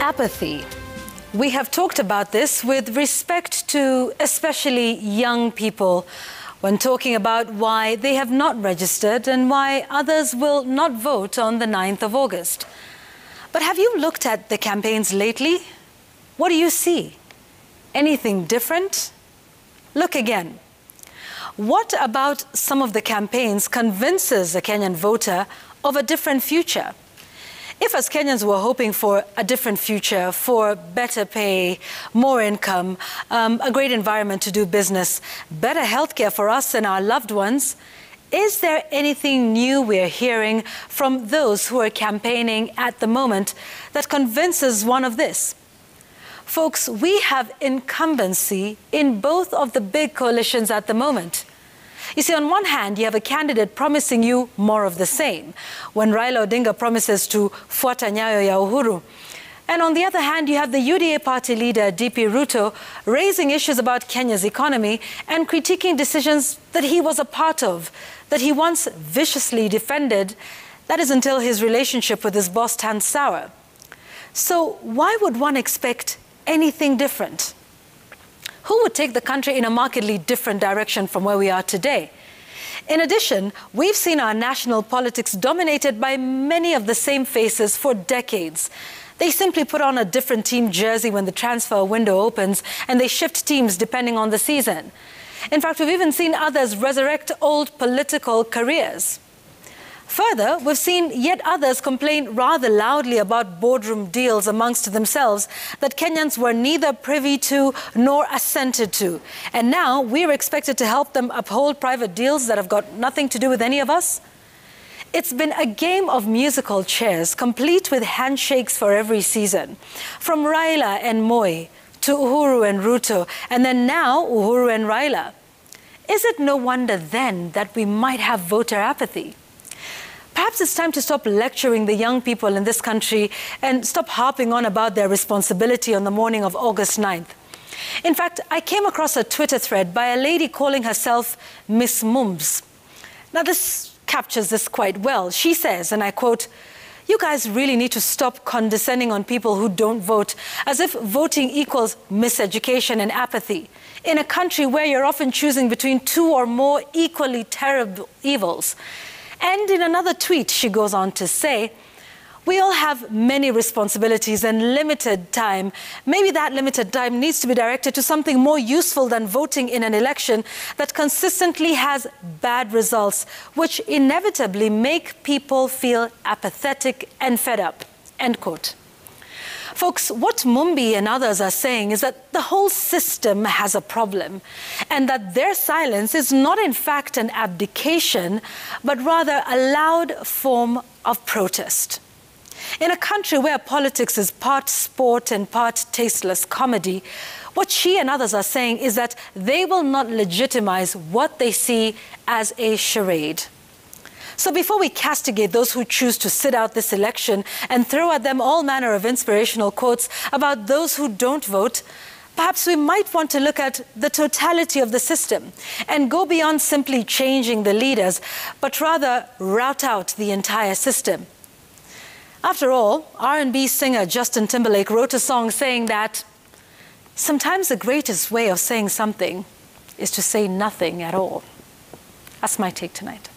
Apathy. We have talked about this with respect to especially young people when talking about why they have not registered and why others will not vote on the 9th of August. But have you looked at the campaigns lately? What do you see? Anything different? Look again. What about some of the campaigns convinces a Kenyan voter of a different future? If as Kenyans were hoping for a different future, for better pay, more income, a great environment to do business, better healthcare for us and our loved ones, is there anything new we're hearing from those who are campaigning at the moment that convinces one of this? Folks, we have incumbency in both of the big coalitions at the moment. You see, on one hand, you have a candidate promising you more of the same, when Raila Odinga promises to fuata nyayo ya Uhuru. And on the other hand, you have the UDA party leader, DP Ruto, raising issues about Kenya's economy and critiquing decisions that he was a part of, that he once viciously defended. That is until his relationship with his boss turned sour. So why would one expect anything different? Who would take the country in a markedly different direction from where we are today? In addition, we've seen our national politics dominated by many of the same faces for decades. They simply put on a different team jersey when the transfer window opens, and they shift teams depending on the season. In fact, we've even seen others resurrect old political careers. Further, we've seen yet others complain rather loudly about boardroom deals amongst themselves that Kenyans were neither privy to nor assented to. And now we're expected to help them uphold private deals that have got nothing to do with any of us? It's been a game of musical chairs, complete with handshakes for every season. From Raila and Moi to Uhuru and Ruto, and then now Uhuru and Raila. Is it no wonder then that we might have voter apathy? Perhaps it's time to stop lecturing the young people in this country and stop harping on about their responsibility on the morning of August 9th. In fact, I came across a Twitter thread by a lady calling herself Miss Mums. Now, this captures this quite well. She says, and I quote, "You guys really need to stop condescending on people who don't vote, as if voting equals miseducation and apathy, in a country where you're often choosing between two or more equally terrible evils." And in another tweet, she goes on to say, "We all have many responsibilities and limited time. Maybe that limited time needs to be directed to something more useful than voting in an election that consistently has bad results, which inevitably make people feel apathetic and fed up." End quote. Folks, what Mumbi and others are saying is that the whole system has a problem, and that their silence is not in fact an abdication, but rather a loud form of protest. In a country where politics is part sport and part tasteless comedy, what she and others are saying is that they will not legitimize what they see as a charade. So before we castigate those who choose to sit out this election and throw at them all manner of inspirational quotes about those who don't vote, perhaps we might want to look at the totality of the system and go beyond simply changing the leaders, but rather rout out the entire system. After all, R&B singer Justin Timberlake wrote a song saying that sometimes the greatest way of saying something is to say nothing at all. That's my take tonight.